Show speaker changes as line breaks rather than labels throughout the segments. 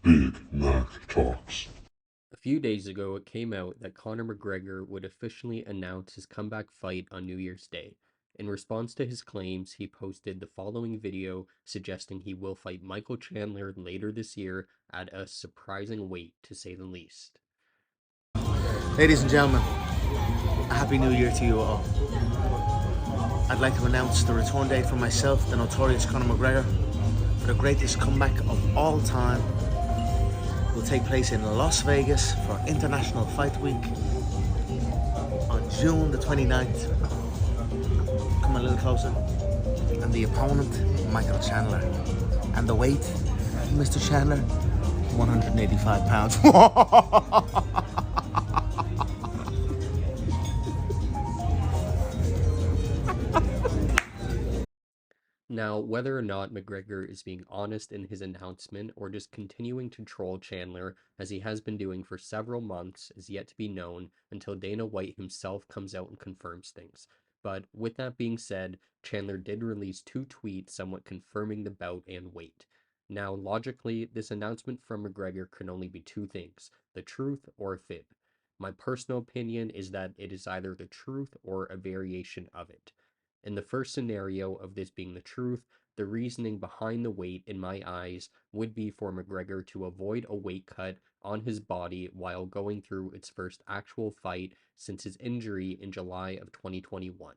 Big Mac Talks.
A few days ago, it came out that Conor McGregor would officially announce his comeback fight on New Year's Day. In response to his claims, he posted the following video suggesting he will fight Michael Chandler later this year at a surprising weight, to say the least.
Ladies and gentlemen, a happy new year to you all. I'd like to announce the return date for myself, the notorious Conor McGregor, for the greatest comeback of all time. It will take place in Las Vegas for International Fight Week on June the 29th. Come a little closer. And the opponent, Michael Chandler. And the weight, Mr. Chandler, 185 pounds.
Now, whether or not McGregor is being honest in his announcement or just continuing to troll Chandler, as he has been doing for several months, is yet to be known until Dana White himself comes out and confirms things. But with that being said, Chandler did release two tweets somewhat confirming the bout and weight. Now, logically, this announcement from McGregor can only be two things: the truth or a fib. My personal opinion is that it is either the truth or a variation of it. In the first scenario of this being the truth, the reasoning behind the weight, in my eyes, would be for McGregor to avoid a weight cut on his body while going through its first actual fight since his injury in July of 2021.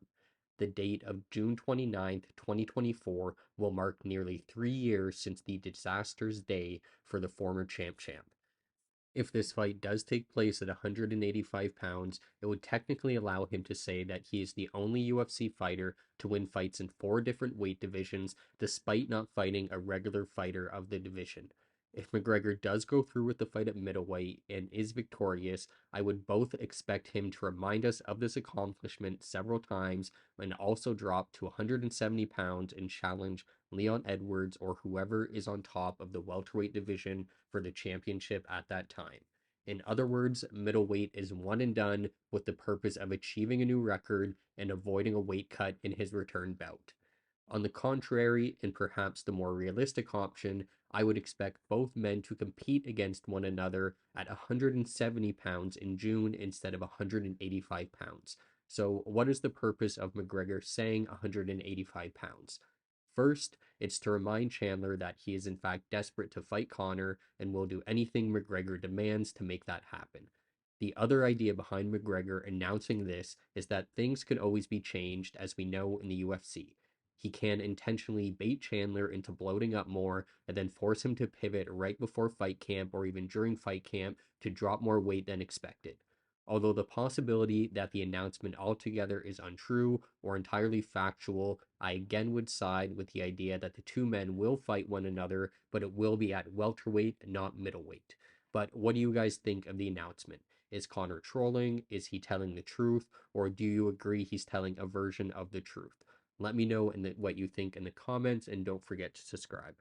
The date of June 29th, 2024 will mark nearly 3 years since the disastrous day for the former champ. If this fight does take place at 185 pounds, it would technically allow him to say that he is the only UFC fighter to win fights in four different weight divisions, despite not fighting a regular fighter of the division. If McGregor does go through with the fight at middleweight and is victorious, I would both expect him to remind us of this accomplishment several times and also drop to 170 pounds and challenge Leon Edwards or whoever is on top of the welterweight division for the championship at that time. In other words, middleweight is one and done with the purpose of achieving a new record and avoiding a weight cut in his return bout. On the contrary, and perhaps the more realistic option, I would expect both men to compete against one another at 170 pounds in June instead of 185 pounds. So, what is the purpose of McGregor saying 185 pounds? First, it's to remind Chandler that he is in fact desperate to fight Conor and will do anything McGregor demands to make that happen. The other idea behind McGregor announcing this is that things could always be changed, as we know in the UFC. He can intentionally bait Chandler into bloating up more and then force him to pivot right before fight camp or even during fight camp to drop more weight than expected. Although the possibility that the announcement altogether is untrue or entirely factual, I again would side with the idea that the two men will fight one another, but it will be at welterweight, not middleweight. But what do you guys think of the announcement? Is Connor trolling? Is he telling the truth? Or do you agree he's telling a version of the truth? Let me know what you think in the comments and don't forget to subscribe.